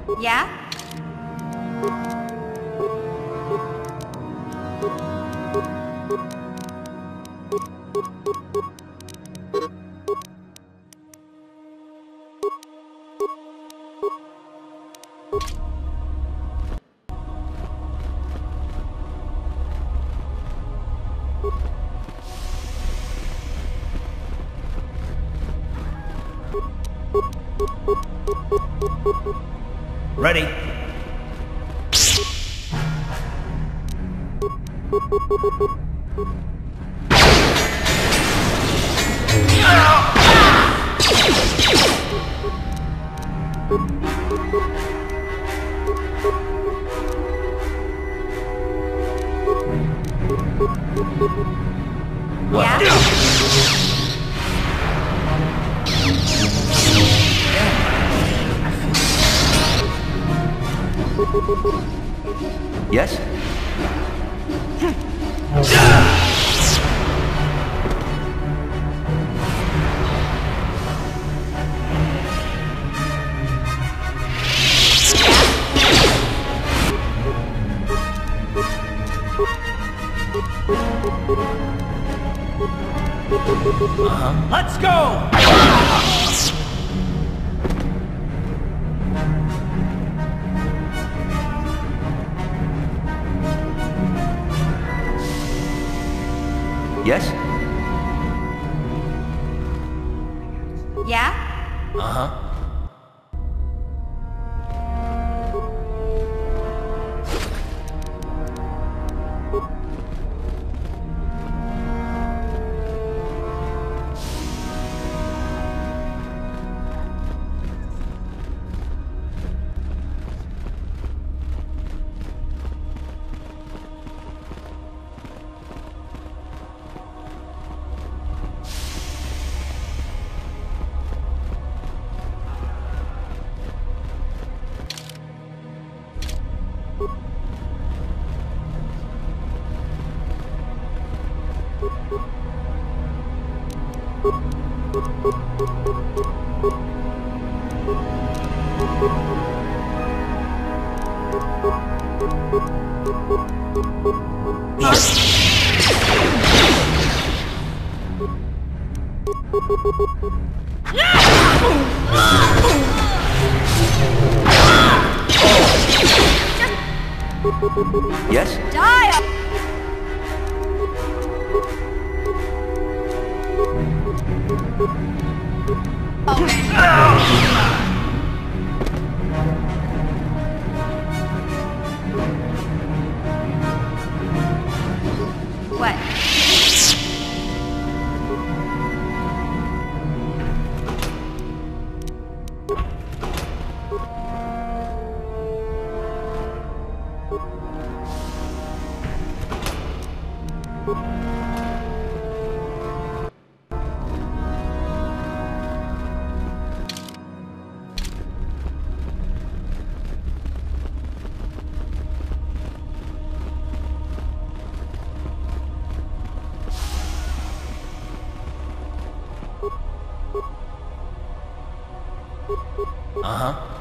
Dạ. Ready. Dạ. Yes? Let's go! Yes? Dạ. Uh-huh. Yes? Die! What? Uh-huh.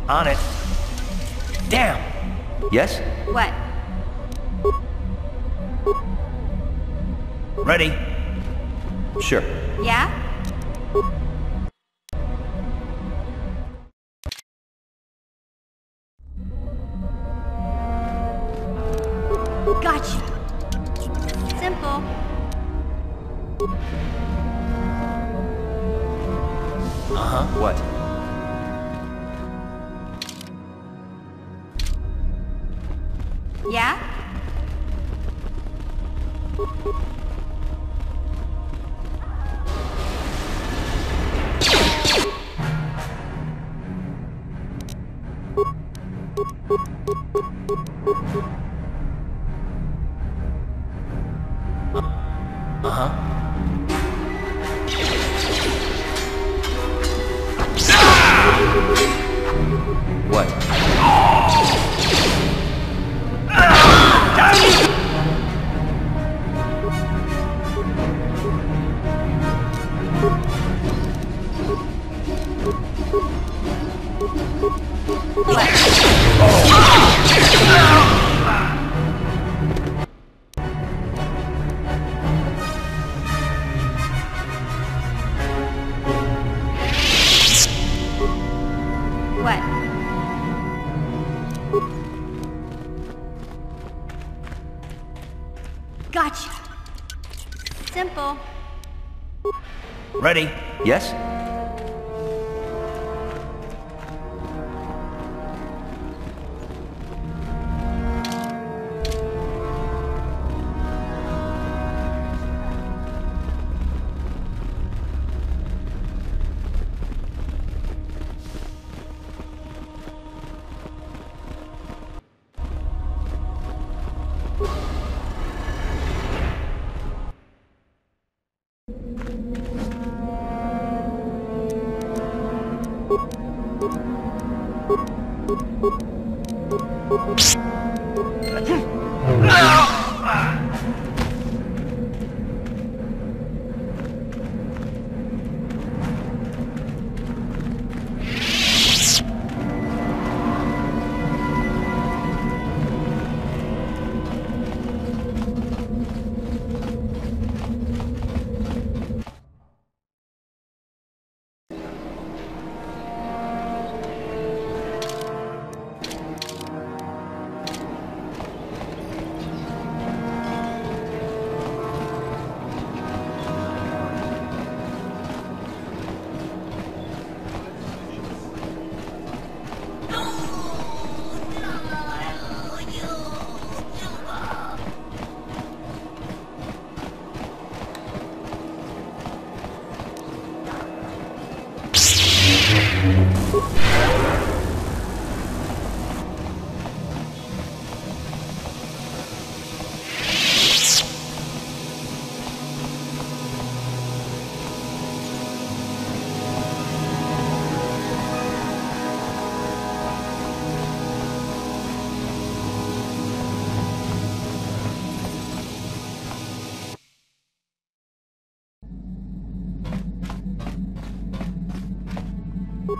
On it. Damn! Yes? What? Ready? Sure. Yeah? Gotcha. Simple. Uh-huh. What? Yeah? Uh-huh. What? What? Gotcha. Simple. Ready? Yes?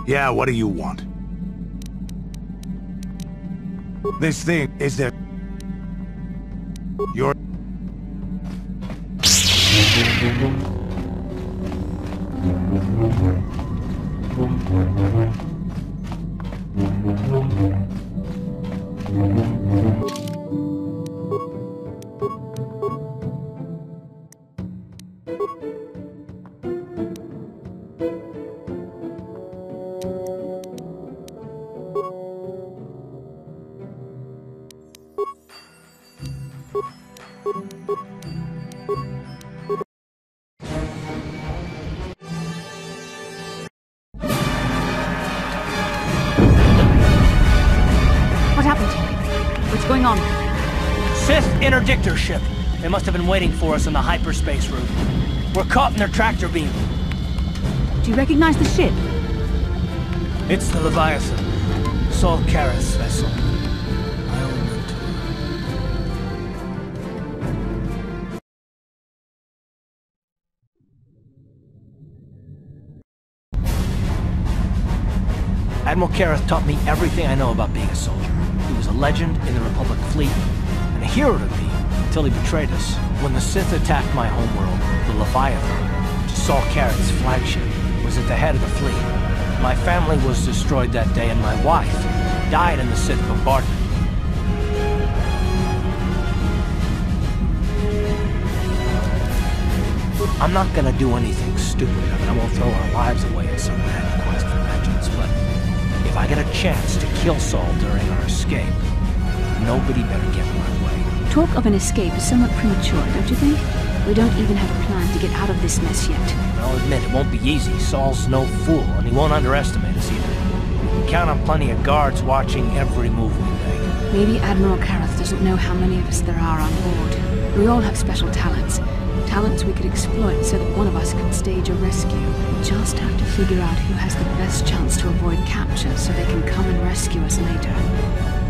Yeah, what do you want? This thing is the... Your... What happened? What's going on? Sith interdictor ship. They must have been waiting for us on the hyperspace route. We're caught in their tractor beam. Do you recognize the ship? It's the Leviathan. Saul Karras' vessel. My own mentor. Admiral Kareth taught me everything I know about being a soldier. He was a legend in the Republic fleet, and a hero to me until he betrayed us. When the Sith attacked my homeworld, the Leviathan, which is Saul Kareth's flagship, was at the head of the fleet. My family was destroyed that day, and my wife died in the Sith bombardment. I'm not gonna do anything stupid. I mean, I won't throw our lives away in some mad quest for vengeance, but if I get a chance to kill Saul during our escape, nobody better get in my way. Talk of an escape is somewhat premature, don't you think? We don't even have a plan to get out of this mess yet. I'll admit, it won't be easy. Saul's no fool, and he won't underestimate us either. We can count on plenty of guards watching every move we make. Maybe Admiral Kareth doesn't know how many of us there are on board. We all have special talents. Talents we could exploit so that one of us could stage a rescue. We just have to figure out who has the best chance to avoid capture so they can come and rescue us later.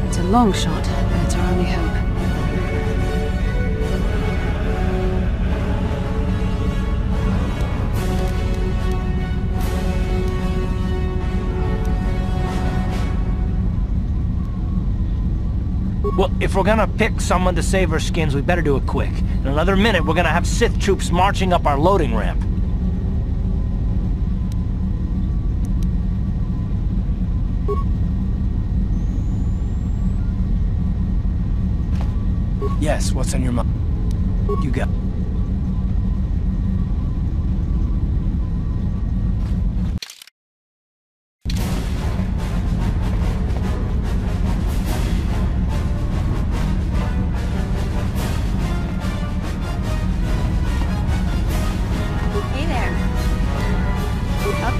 It's a long shot, but it's our only hope. Well, if we're gonna pick someone to save our skins, we better do it quick. In another minute, we're gonna have Sith troops marching up our loading ramp. Yes, what's on your mind? You got... Hey there. Up.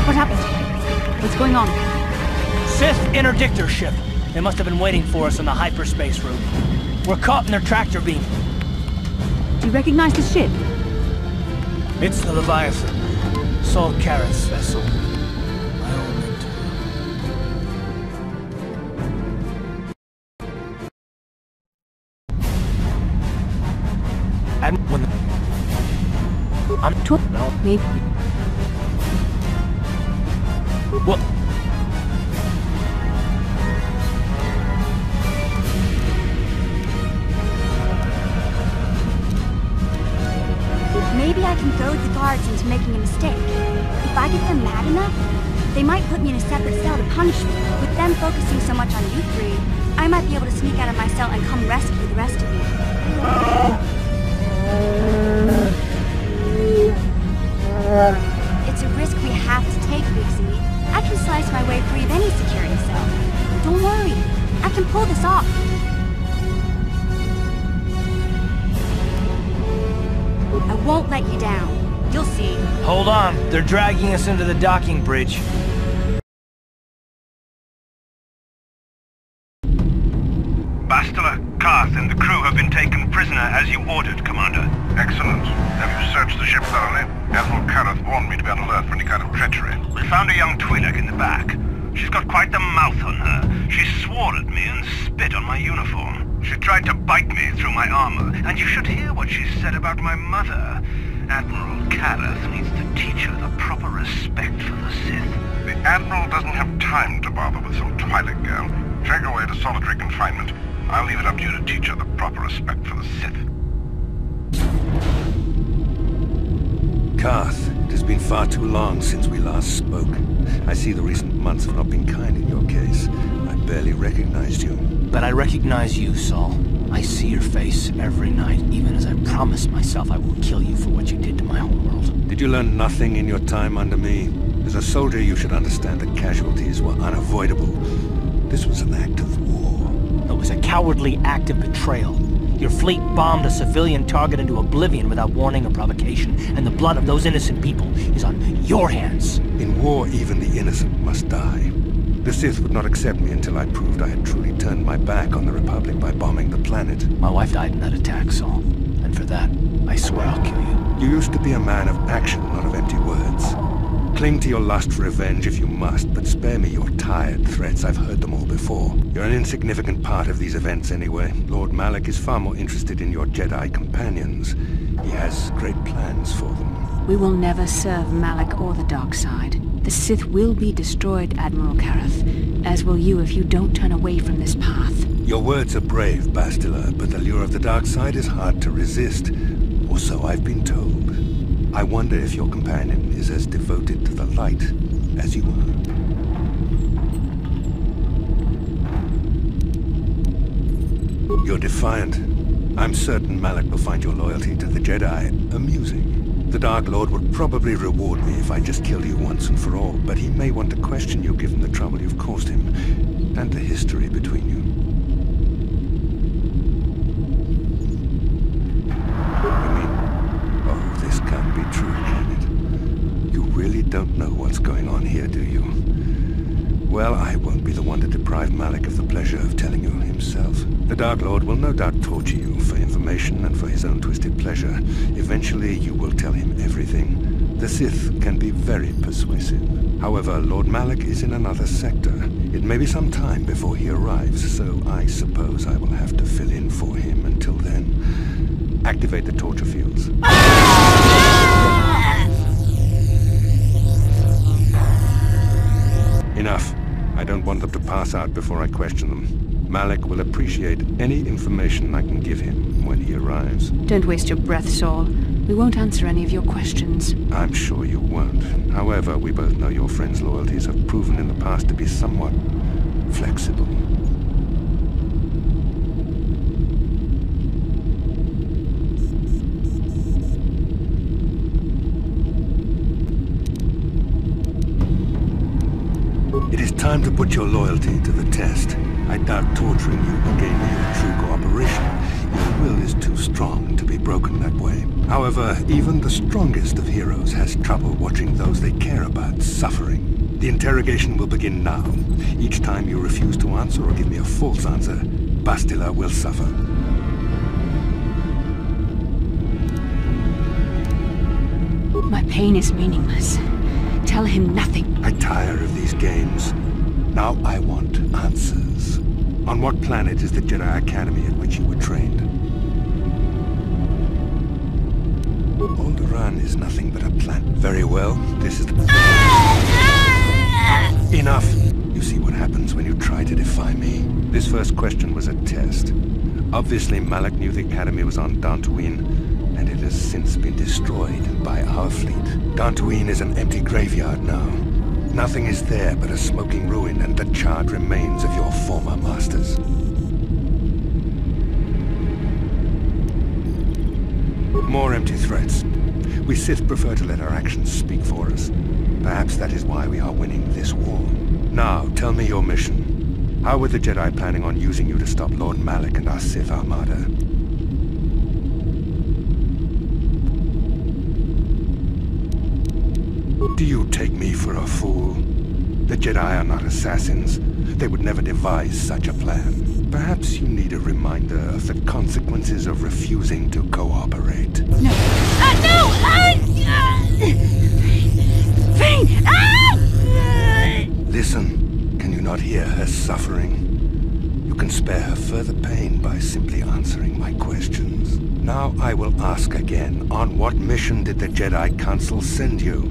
What happened? What's going on? Sith interdictor ship. They must have been waiting for us on the hyperspace route. We're caught in their tractor beam. Do you recognize the ship? It's the Leviathan. Saul Kareth's vessel. My own mentor. And when I'm No, maybe. what? Maybe I can goad the guards into making a mistake. If I get them mad enough, they might put me in a separate cell to punish me. With them focusing so much on you three, I might be able to sneak out of my cell and come rescue the rest of you. It's a risk we have to take, Big Z. I can slice my way free of any security cell. Don't worry, I can pull this off. I won't let you down. You'll see. Hold on. They're dragging us into the docking bridge. Bastila, Karth, and the crew have been taken prisoner as you ordered, Commander. Excellent. Have you searched the ship thoroughly? Admiral Karth warned me to be on alert for any kind of treachery. We found a young Twi'lek in the back. She's got quite the mouth on her. She swore at me and spit on my uniform. She tried to bite me through my armor, and you should hear what she said about my mother. Admiral Karth needs to teach her the proper respect for the Sith. The Admiral doesn't have time to bother with some Twi'lek girl. Take her away to solitary confinement. I'll leave it up to you to teach her the proper respect for the Sith. Karth, it has been far too long since we last spoke. I see the recent months have not been kind in your case. I barely recognized you. But I recognize you, Saul. I see your face every night, even as I promised myself I will kill you for what you did to my homeworld. Did you learn nothing in your time under me? As a soldier, you should understand that casualties were unavoidable. This was an act of war. It was a cowardly act of betrayal. Your fleet bombed a civilian target into oblivion without warning or provocation, and the blood of those innocent people is on your hands. In war, even the innocent must die. The Sith would not accept me until I proved I had truly turned my back on the Republic by bombing the planet. My wife died in that attack, Saul. And for that, I swear I'll kill you. You used to be a man of action, not of empty words. Cling to your lust for revenge if you must, but spare me your tired threats. I've heard them all before. You're an insignificant part of these events anyway. Lord Malak is far more interested in your Jedi companions. He has great plans for them. We will never serve Malak or the dark side. The Sith will be destroyed, Admiral Kareth, as will you if you don't turn away from this path. Your words are brave, Bastila, but the lure of the dark side is hard to resist. Or so I've been told. I wonder if your companion is as devoted to the light as you are. You're defiant. I'm certain Malak will find your loyalty to the Jedi amusing. The Dark Lord would probably reward me if I just killed you once and for all, but he may want to question you given the trouble you've caused him, and the history between you. You mean, oh, this can't be true, can it? You really don't know what's going on here, do you? Well, I won't be the one to deprive Malak of the pleasure of telling you himself. The Dark Lord will no doubt torture you for information and for his own twisted pleasure. Eventually, you will tell him everything. The Sith can be very persuasive. However, Lord Malak is in another sector. It may be some time before he arrives, so I suppose I will have to fill in for him until then. Activate the torture fields. Enough. I don't want them to pass out before I question them. Malak will appreciate any information I can give him when he arrives. Don't waste your breath, Saul. We won't answer any of your questions. I'm sure you won't. However, we both know your friend's loyalties have proven in the past to be somewhat flexible. It is time to put your loyalty to the test. I doubt torturing you will gain me your true cooperation. Your will is too strong to be broken that way. However, even the strongest of heroes has trouble watching those they care about suffering. The interrogation will begin now. Each time you refuse to answer or give me a false answer, Bastila will suffer. My pain is meaningless. Tell him nothing. I tire of these games. Now I want answers. On what planet is the Jedi Academy at which you were trained? Alderaan is nothing but a planet. Very well, this is the... Enough! You see what happens when you try to defy me. This first question was a test. Obviously, Malak knew the Academy was on Dantooine, and it has since been destroyed by our fleet. Dantooine is an empty graveyard now. Nothing is there but a smoking ruin and the charred remains of your former masters. More empty threats. We Sith prefer to let our actions speak for us. Perhaps that is why we are winning this war. Now, tell me your mission. How were the Jedi planning on using you to stop Lord Malak and our Sith Armada? Do you take me for a fool? The Jedi are not assassins. They would never devise such a plan. Perhaps you need a reminder of the consequences of refusing to cooperate. No. No! Pain! Listen. Can you not hear her suffering? You can spare her further pain by simply answering my questions. Now I will ask again. On what mission did the Jedi Council send you?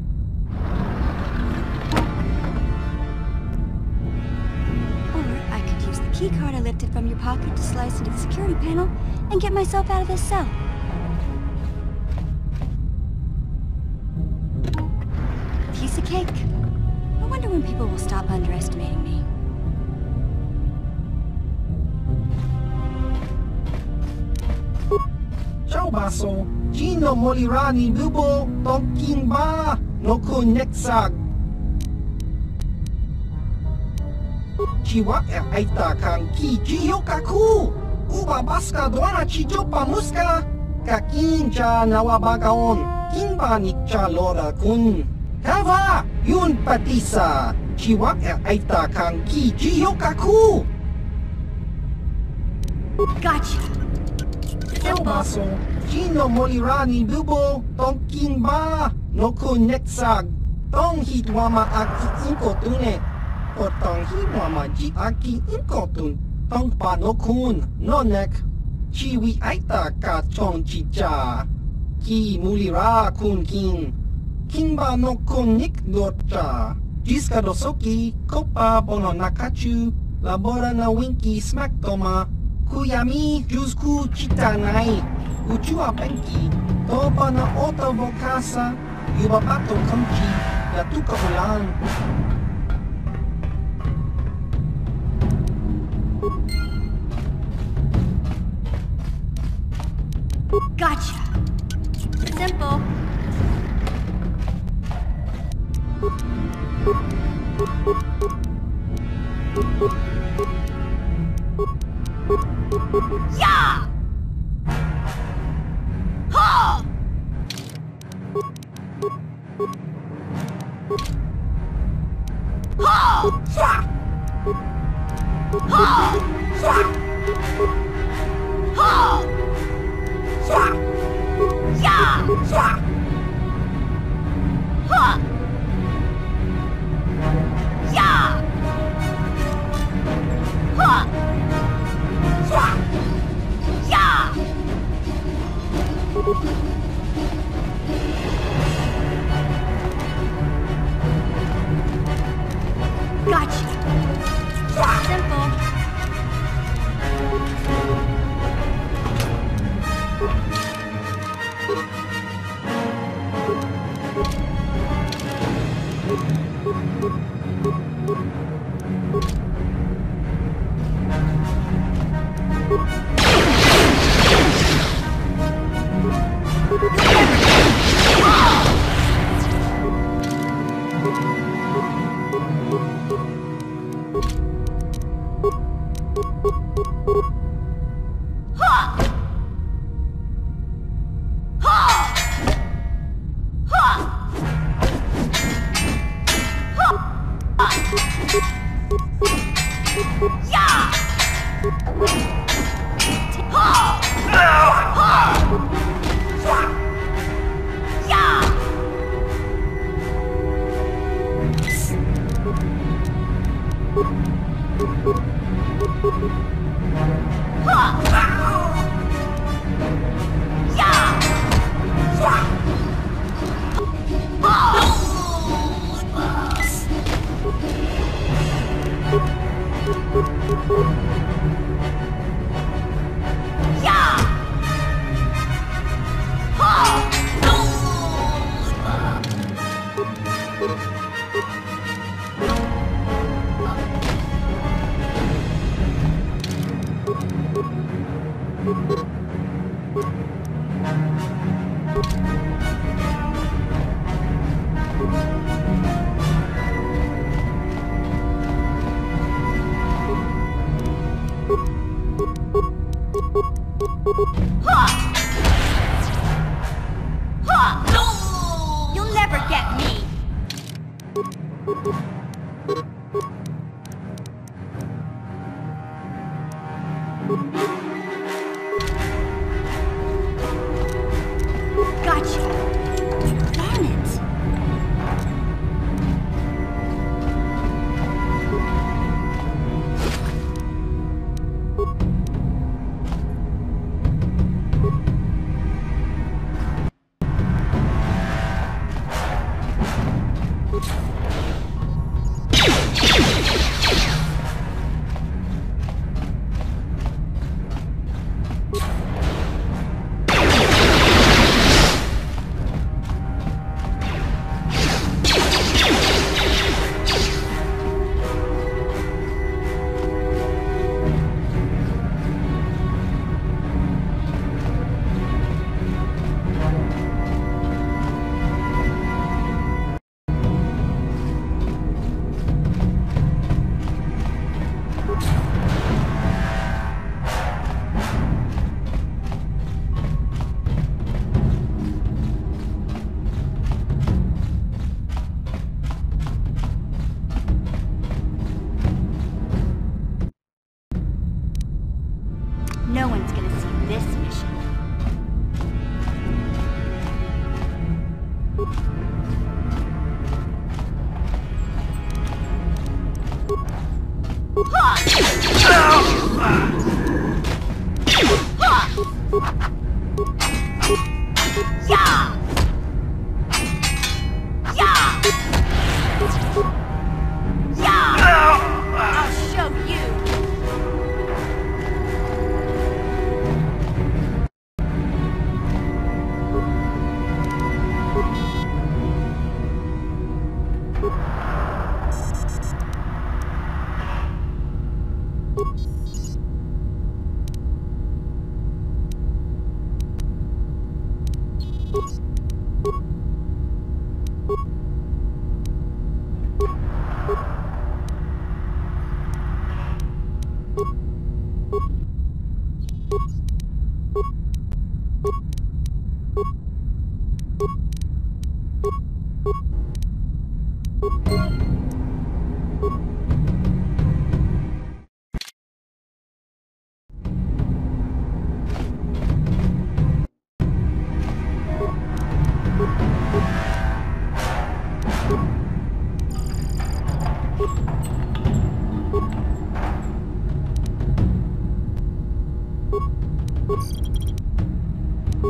keycard I lifted from your pocket to slice into the security panel and get myself out of this cell. Piece of cake. I wonder when people will stop underestimating me. Ciao baso, Gino Molirani Bubo, Tonkin Ba, Noku Nexag. Chiwa aita kang ki Jiyokaku, Uba Baska Dwana Chijopa Muska, Kakincha Nawabagaon, Kinba Nikcha Lora Kun. Kava, Yun Patisa, Chiwa aita kang ki Jiyokaku. Gotcha. Ciao baso, Gino Molirani Bubo, Tonkin Ba, Noku Nexag, Tong Hitwama Aki Inkotune, o Tong Hitwama Ji Aki Inkotun, Tong Panokun, Nonek, Chiwi Aita Ka Chong Chicha, Ki Mulira Kun Kin, Kinba no Kun Nik Dorcha, Jiska Dosoki, Kopa Bono Nakachu, Labora na Winky Smack Toma, Kuyami Jusku Chitanai, Uchua Benki, Toba na Ota Vokasa, Yubabato Kamchi, Yatuka Ulan. Gotcha. Simple. Yeah! Ha! Ha! Ha! Ha! Ha! Yeah! Ha! Yeah! Ha! Yeah! Gotcha. Simple. You'll never get me. Gotcha. Darn it. No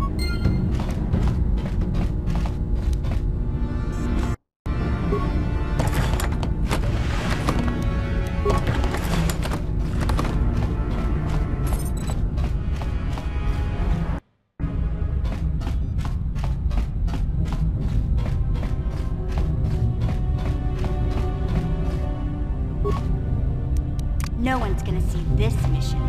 one's gonna see this mission.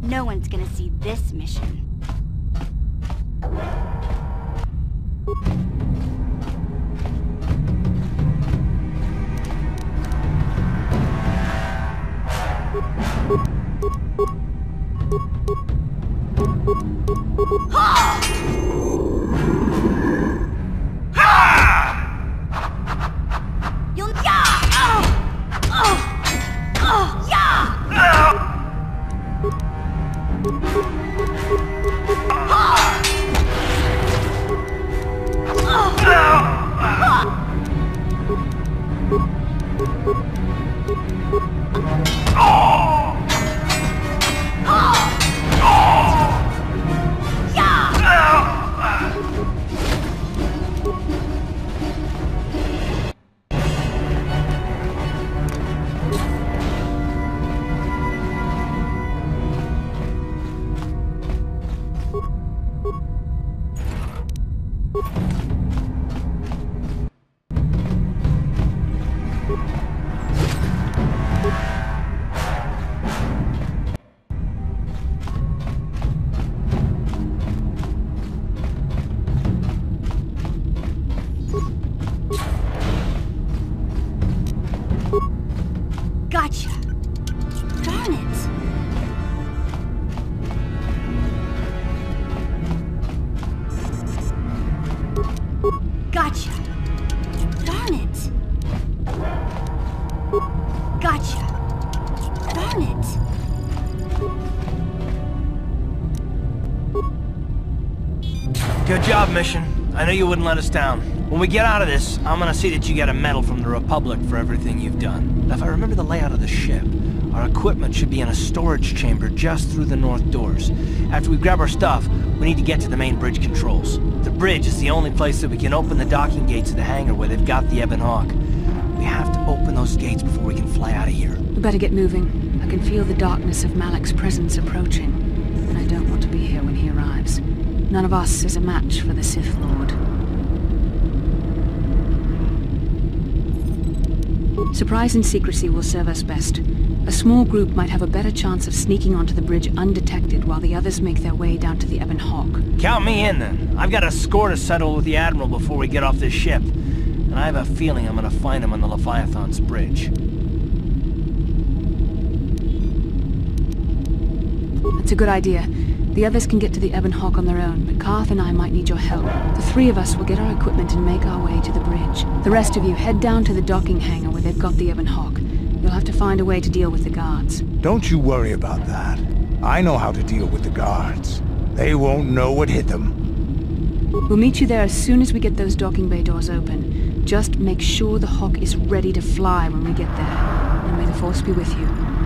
No one's gonna see this mission. Gotcha. Darn it. Gotcha. Darn it. Gotcha. Darn it. Good job, mission. I know you wouldn't let us down. When we get out of this, I'm gonna see that you get a medal from the Republic for everything you've done. If I remember the layout of the ship, our equipment should be in a storage chamber just through the north doors. After we grab our stuff, we need to get to the main bridge controls. The bridge is the only place that we can open the docking gates of the hangar where they've got the Ebon Hawk. We have to open those gates before we can fly out of here. We better get moving. I can feel the darkness of Malak's presence approaching, and I don't want to be here when he arrives. None of us is a match for the Sith Lord. Surprise and secrecy will serve us best. A small group might have a better chance of sneaking onto the bridge undetected while the others make their way down to the Ebon Hawk. Count me in, then. I've got a score to settle with the Admiral before we get off this ship. And I have a feeling I'm gonna find him on the Leviathan's bridge. That's a good idea. The others can get to the Ebon Hawk on their own, but Karth and I might need your help. The three of us will get our equipment and make our way to the bridge. The rest of you head down to the docking hangar where they've got the Ebon Hawk. You'll have to find a way to deal with the guards. Don't you worry about that. I know how to deal with the guards. They won't know what hit them. We'll meet you there as soon as we get those docking bay doors open. Just make sure the Hawk is ready to fly when we get there. And may the Force be with you.